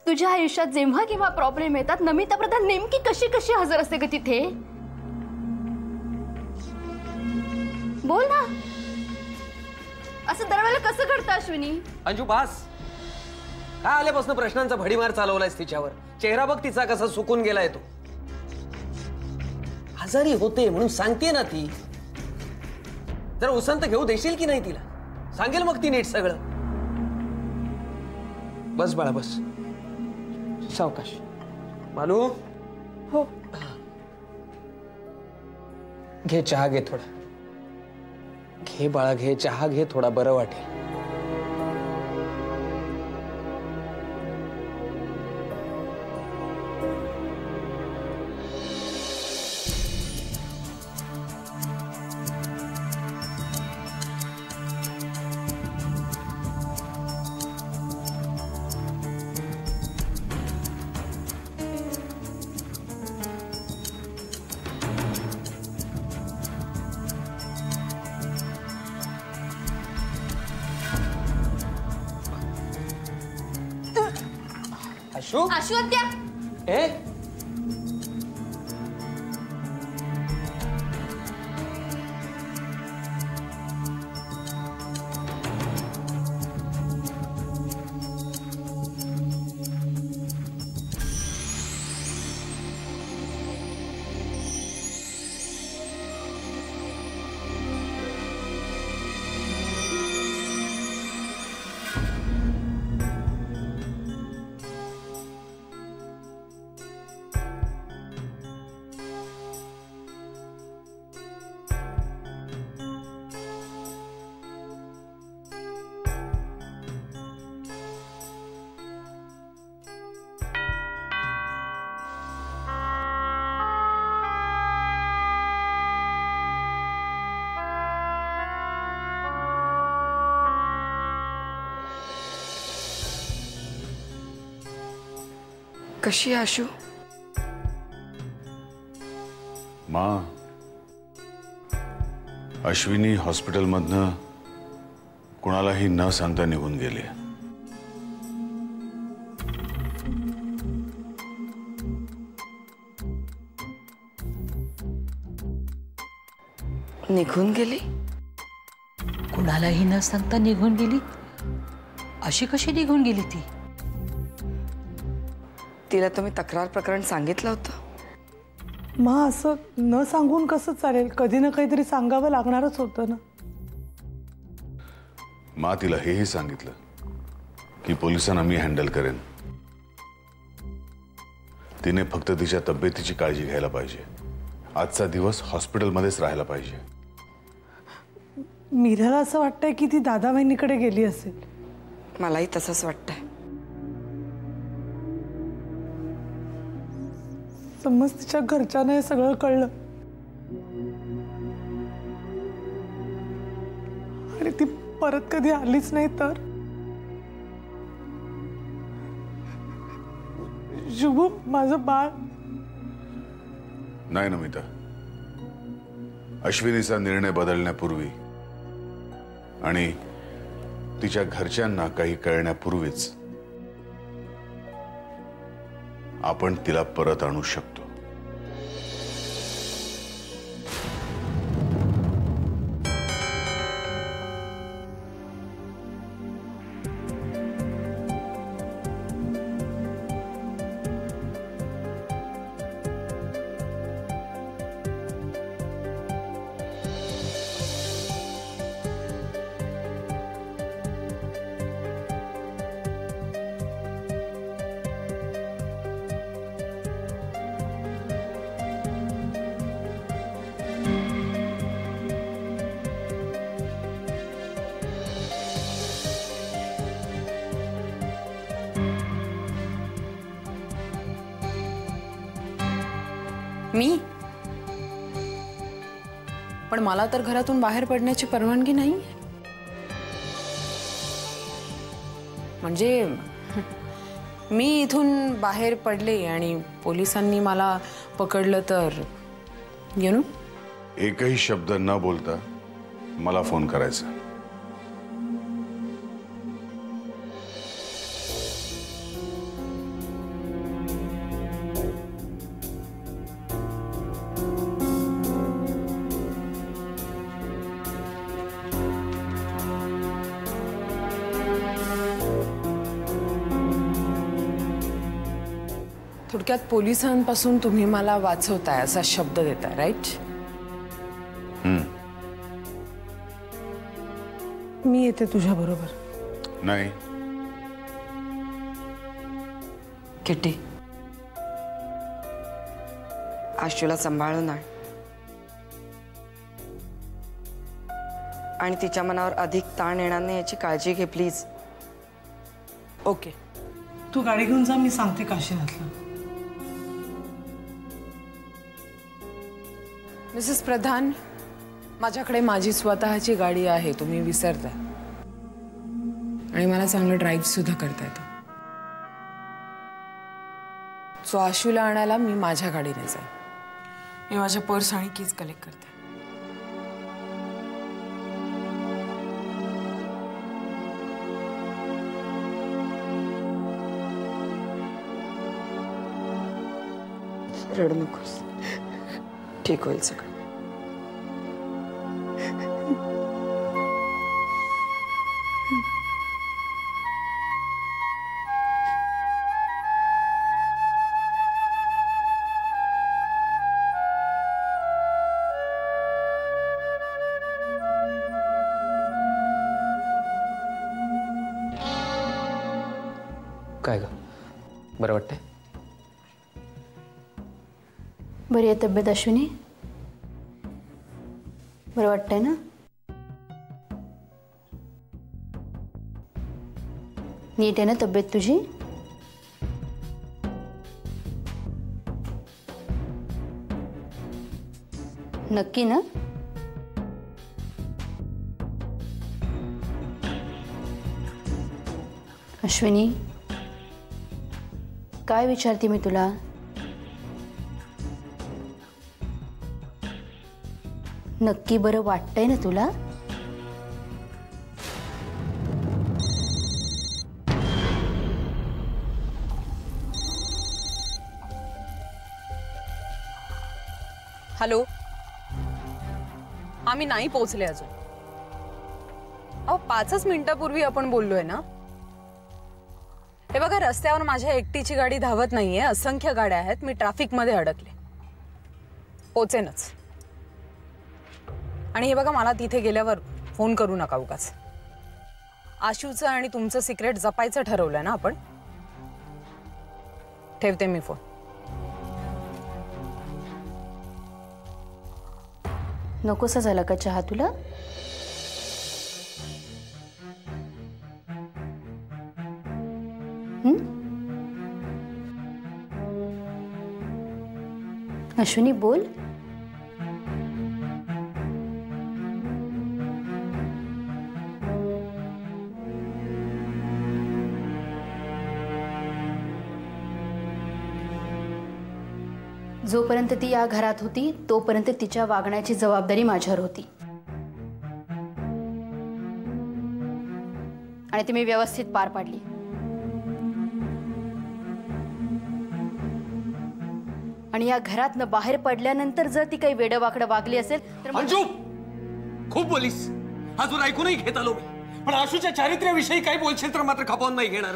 तुझ्या आयुष्यात जेव्हा केव्हा प्रॉब्लेम येतात नमिता प्रधान नेमकी कशी कशी हजर असते ग तिथे? बोल ना, असं दरवेळेला कसं घडतं अश्विनी? अंजू बास, काय आल्यापासून प्रश्नांचा भडीमार चालवलायस तिच्यावर? चेहरा बघ तिचा कसा सुकून गेलाय तो. आजारी होते म्हणून सांगते ना ती. जरा उसंत घेऊ देशील की नाही तिला? सांगेल मग ती नीट सगळं. बस बाळा बस, सावकाश. मानू, हो घे चहा, घे थोडा. घे बाळा घे चहा, घे थोडा, बरं वाटेल. आशु, आशु आत्या. ए कशी आशु? माँ, अश्विनी हॉस्पिटलमधनं कुणालाही न सांगता निघून गेली. निघून गेली? कुणालाही न सांगता निघून गेली? अशी कशी निघून गेली ती? तिला तुम्ही तक्रार प्रकरण सांगितलं होतं? माँ, असं न सांगून कसं चालेल? कधी ना काहीतरी सांगावं लागणारच होतं ना. माँ, तिला हेही सांगितलं की पोलिसांना मी हँडल करेन. तिने फक्त तिच्या तब्येतीची काळजी घ्यायला पाहिजे. आजचा दिवस हॉस्पिटलमध्येच राहायला पाहिजे. मीराला असं वाटतंय की ती दादा वहिनीकडे गेली असेल. मलाही तसंच वाटतंय. समज तिच्या घरच्यांना हे सगळं कळलं आणि ती परत कधी आलीच नाही तर? शुभू, माझं बाळ. नाही नमिता, अश्विनीचा निर्णय बदलण्यापूर्वी आणि तिच्या घरच्यांना काही कळण्यापूर्वीच आपण तिला परत आणू शकतो. मी पण मला तर घरातून बाहेर पडण्याची परवानगी नाही. म्हणजे मी इथून बाहेर पडले आणि पोलिसांनी मला पकडलं तर यू नो. एकही शब्द न बोलता मला फोन करायचा. थोडक्यात पोलिसांपासून तुम्ही मला वाचवताय असा शब्द देताय, राईट? मी येते तुझ्या बरोबर. नाही. किट्टी, आशूला सांभाळून आण आणि तिच्या मनावर अधिक ताण येणार नाही याची काळजी घे प्लीज. ओके. तू गाडी घेऊन जा, मी सांगते काशीनाथला. मिसेस प्रधान, माझ्याकडे माझी स्वतःची गाडी आहे, तुम्ही विसरताय. आणि मला चांगलं ड्राईव्ह सुद्धा करता येतं. सो आशूला आणायला मी माझ्या गाडीने जाईन. मी माझ्या पर्स आणि कीज कलेक्ट करते. रडू नकोस, ठीक होईल सगळं. काय ग, बरं वाटतंय? बरी आहे तब्येत अश्विनी? बरं वाटतंय ना? नीट आहे ना तब्येत तुझी? नक्की ना? अश्विनी, काय विचारते मी तुला? नक्की बरं वाटतंय ना तुला? हॅलो. आम्ही नाही पोहोचले अजून. अहो 5 मिनिटापूर्वी आपण बोललोय ना. हे बघा, रस्त्यावर माझ्या एकटीची गाडी धावत नाहीये, असंख्य गाड्या आहेत. मी ट्रॅफिक मध्ये अडकले, पोचेनच. आणि हे बघा, मला तिथे गेल्यावर फोन करू नका उगाच. आशूचं आणि तुमचं सिक्रेट जपायचं ठरवलंय ना आपण. ठेवते मी फोन. नकोसा झाला का चहा तुला? अश्विनी बोल. जोपर्यंत ती या घरात होती तोपर्यंत तिच्या वागण्याची जबाबदारी माझ्यावर होती आणि ती मी व्यवस्थित पार पाडली. आणि या घरातनं बाहेर पडल्यानंतर जर ती काही वेडवाकडं वागली असेल तर अंजू, खूप बोलीस. अजून ऐकूनही घेत आलो मी, पण आशूच्या चारित्र्याविषयी काही बोलशील तर मात्र खपावून नाही घेणार.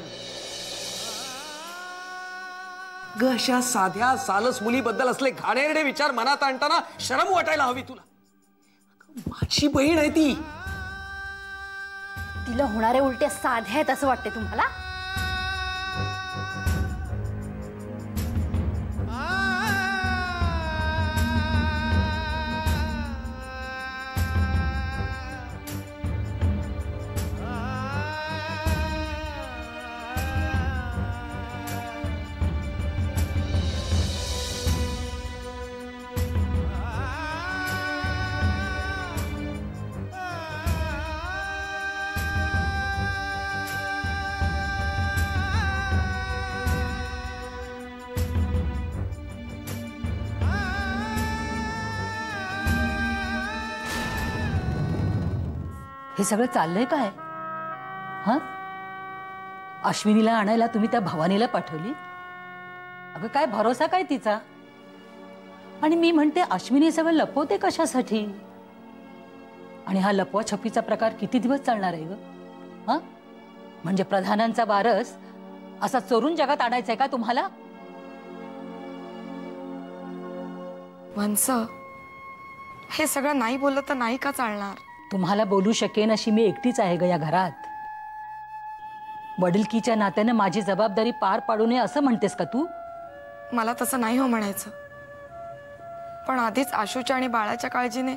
ग अशा साध्या सालस मुलीबद्दल असले घाणेरडे विचार मनात आणताना शरम वाटायला हवी तुला. माझी बहीण आहे ती. तिला होणाऱ्या उलट्या साध्या आहेत असं वाटते तुम्हाला? हे सगळं चाललंय काय? हा, अश्विनीला आणायला तुम्ही त्या भवानीला पाठवली? अगं काय भरोसा काय तिचा? आणि मी म्हणते अश्विनी सगळं लपवते कशासाठी? आणि हा लपवा छपीचा प्रकार किती दिवस चालणार आहे ग? हा, म्हणजे प्रधानांचा वारस असा चोरून जगात आणायचा आहे का तुम्हाला? वंस, हे सगळं नाही बोललं तर नाही का चालणार? तुम्हाला बोलू शकेन अशी मी एकटीच आहे ग या घरात. वडिलकीच्या नात्याने माझी जबाबदारी पार पाडू नये असं म्हणतेस का तू? मला तसं नाही हो म्हणायचं, पण आधीच आशूच्या आणि बाळाच्या काळजीने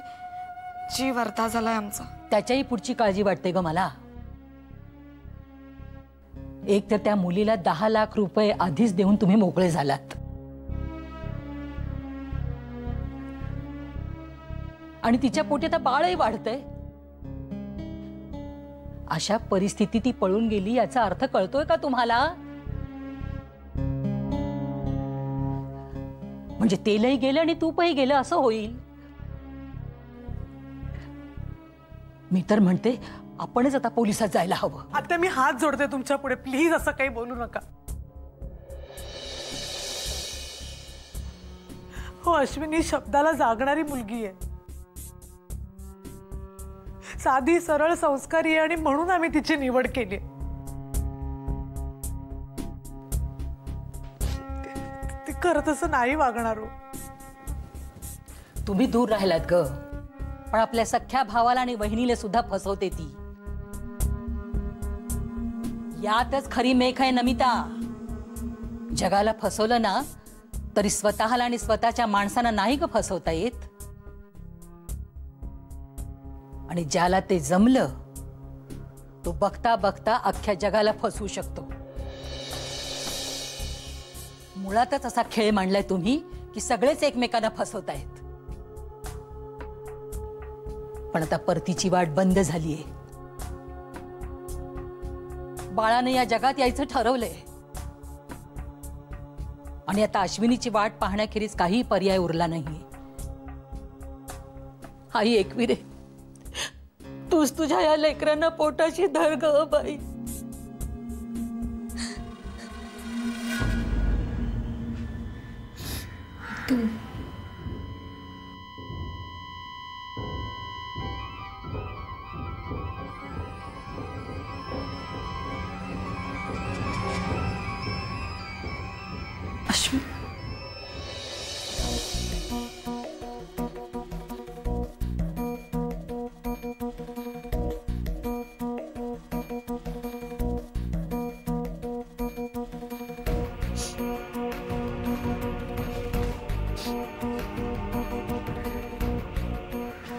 जीव अर्धा झालाय आमचा. त्याच्याही पुढची काळजी वाटते ग मला. एक तर त्या मुलीला 10 लाख रुपये आधीच देऊन तुम्ही मोकळे झालात, आणि तिच्या पोटी आता बाळही वाढतंय. अशा परिस्थितीत ती पळून गेली याचा अर्थ कळतोय का तुम्हाला? म्हणजे तेलही गेलं आणि तूपही गेलं असं होईल. मी तर म्हणते आपणच आता पोलिसात जायला हवं. आता मी हात जोडते तुमच्या पुढे, प्लीज असं काही बोलू नका. हो अश्विनी शब्दाला जागणारी मुलगी आहे, साधी सरळ संस्कारी आहे, आणि म्हणून आम्ही तिची निवड केली. ती खरं तसं नाही वागणार हो. तुम्ही दूर राहिलात ग, पण आपल्या सख्ख्या भावाला आणि वहिनीला सुद्धा फसवते ती. यातच खरी मेख आहे नमिता. जगाला फसवलं ना तरी स्वतःला आणि स्वतःच्या माणसांना नाही ग फसवता येत. आणि ज्याला ते जमलं तो बघता बघता अख्ख्या जगाला फसवू शकतो. मुळातच असा खेळ मांडलाय तुम्ही की सगळेच एकमेकांना फसवतायत. पण आता परतीची वाट बंद झालीये. बाळाने या जगात यायचं ठरवलंय, आणि आता अश्विनीची वाट पाहण्याखेरीज काही पर्याय उरला नाहीये. आई एकविरे, तूच तुझ्या या लेकरांना पोटाशी धर ग बाई.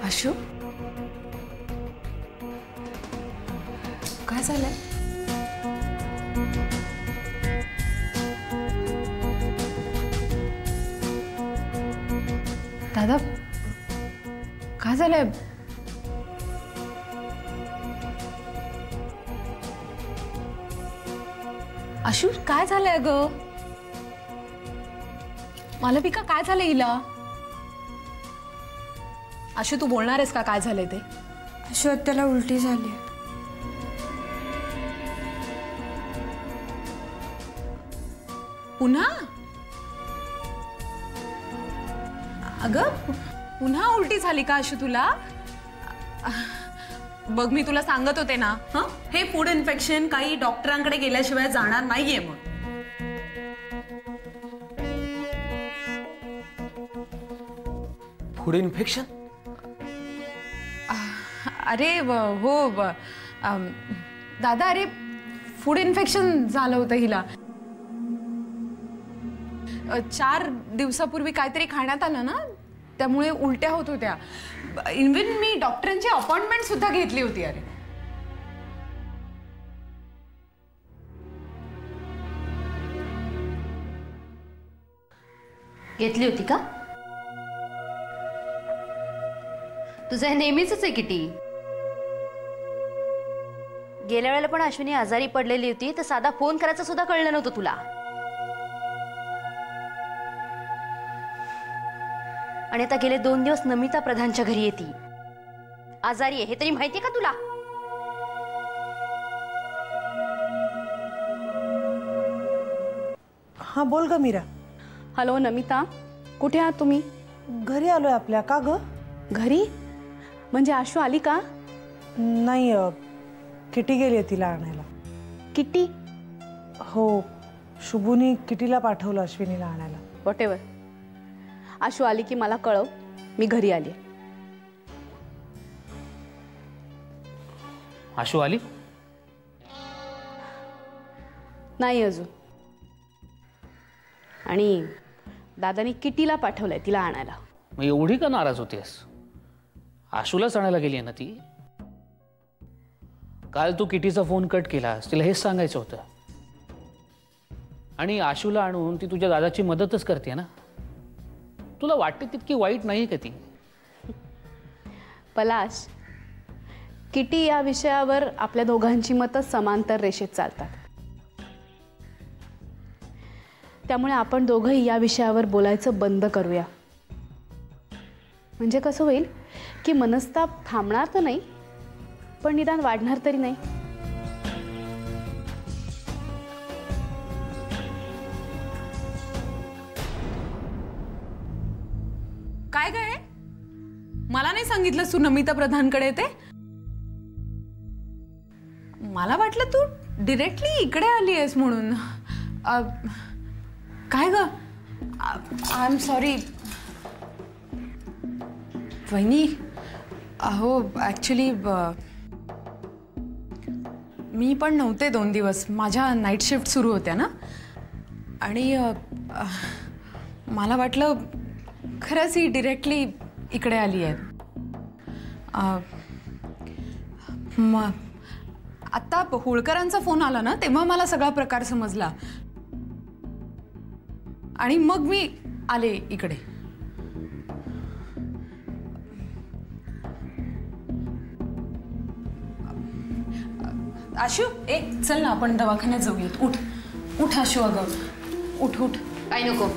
आशू, काय झालंय? दादा, काय झालंय? आशू, काय झालंय ग? मालविका, काय झालंय हिला? आशू, तू बोलणार आहेस का काय झालंय ते? आशू, त्याला उलटी झाली. पुन्हा? अगं, पुन्हा उलटी झाली का आशू तुला? बघ, मी तुला सांगत होते ना, हे फूड इन्फेक्शन काही डॉक्टरांकडे गेल्याशिवाय जाणार नाहीये. मग फूड इन्फेक्शन? अरे हो दादा, अरे फूड इन्फेक्शन झालं होतं हिला. 4 दिवसापूर्वी काहीतरी खाण्यात आलं ना, त्यामुळे उलट्या होत होत्या. इव्हन मी डॉक्टरांची अपॉइंटमेंट सुद्धा घेतली होती. अरे घेतली होती का? तुझं हे नेहमीच आहे किटी. गेल्या वेळेला पण अश्विनी आजारी पडलेली होती तर साधा फोन करायचा सुद्धा कळलं नव्हतं तुला. आणि आता गेले 2 दिवस नमिता प्रधानच्या घरी येते, आजारी आहे हे तरी माहितीये का तुला? हा बोल ग मीरा. हॅलो नमिता, कुठे आहात तुम्ही? घरी आलोय आपल्या. का ग? घरी म्हणजे आशू आली का? नाही, किटी गेली तिला आणायला. किट्टी? हो, शुभूनी किटीला पाठवलं अश्विनीला आणायला. व्हॉटेवर. आशू आली की मला कळव, मी घरी आली. आशू आली? नाही अजून. आणि दादानी किटीला पाठवलंय तिला आणायला. मग एवढी का नाराज होतीस? आशूलाच आणायला गेली आहे ना ती. काल तू किटीचा फोन कट केलास, तिला हेच सांगायचं होतं. आणि आशूला आणून ती तुझ्या दादाची मदतच करते ना. तुला वाटते तितकी वाईट नाही का ती? पलाश, किटी या विषयावर आपल्या दोघांची मतं समांतर रेषेत चालतात. त्यामुळे आपण दोघंही या विषयावर बोलायचं बंद करूया. म्हणजे कसं होईल की मनस्ताप थांबणार तर नाही, पण निदान वाढणार तरी नाही. काय काय मला नाही सांगितलं तू नमिता प्रधानकडे येते? मला वाटलं तू डिरेक्टली इकडे आली आहेस म्हणून. काय ग? आय एम सॉरी वहिनी. अहो ॲक्च्युली मी पण नव्हते 2 दिवस. माझ्या नाईट शिफ्ट सुरू होत्या ना. आणि मला वाटलं खरंच ही डिरेक्टली इकडे आली आहे. मग आता होळकरांचा फोन आला ना, तेव्हा मला सगळा प्रकार समजला. आणि मग मी आले इकडे. आशू, चल ना आपण दवाखान्यात जाऊयात. उठ उठ आशू, अगं उठ उठ. काही नको,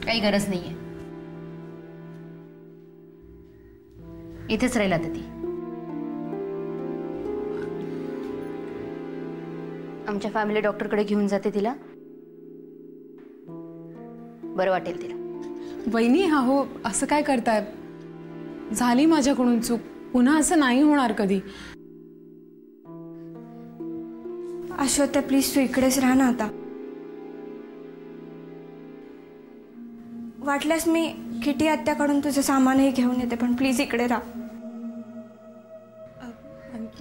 काही गरज नाहीये. इथेच राहील आता ती. आमच्या फॅमिली डॉक्टरकडे घेऊन जाते तिला, बरं वाटेल तिला. वहिनी, हा हो असं काय करताय? झाली माझ्याकडून चूक, पुन्हा असं नाही होणार कधी. अश्वत्या प्लीज तू इकडेच राहा ना आता. वाटल्यास मी किटी आत्याकडून तुझं सामानही घेऊन येते, पण प्लीज इकडे राहा.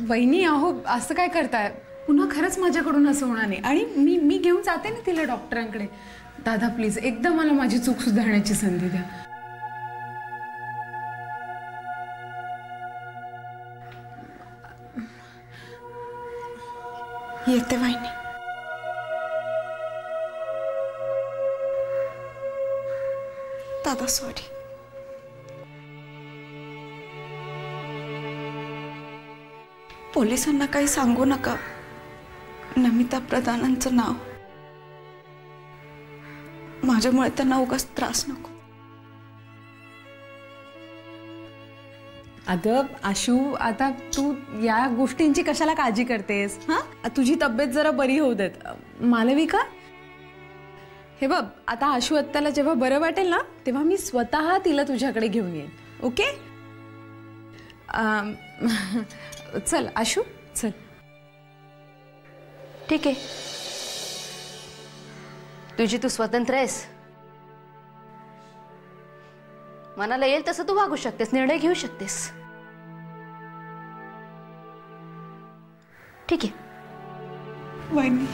वहिनी अहो असं काय करताय? पुन्हा खरंच माझ्याकडून असं होणार नाही. आणि मी घेऊन जाते ना तिला डॉक्टरांकडे. दादा प्लीज एकदा मला माझी चूक सुधारण्याची संधी द्या. येते वहिनी. दादा सॉरी. पोलिसांना काही सांगू नका. नमिता प्रधानांचं नाव. माझ्यामुळे त्यांना उगाच त्रास नको. अगं आशू, आता तू या गोष्टींची कशाला काळजी करतेस? हा, तुझी तब्येत जरा बरी होऊ देत. मालविका, हे बघ, आता आशू आत्याला जेव्हा बरं वाटेल ना, तेव्हा मी स्वतः तिला तुझ्याकडे घेऊन येईन. ओके? चल आशू, चल. ठीक आहे, तुझी तू स्वतंत्र आहेस. मनाला येईल तसं तू वागू शकतेस, निर्णय घेऊ शकतेस. ठीक आहे वहिनी.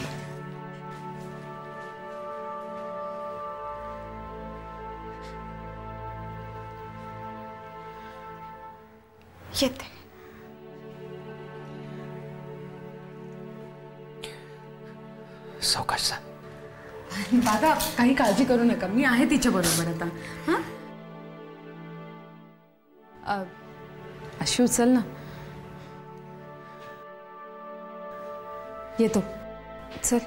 येते. सावकाश जा. दादा काही काळजी करू नका, मी आहे तिच्या बरोबर आता. हा, आशू चल ना. येतो, चल.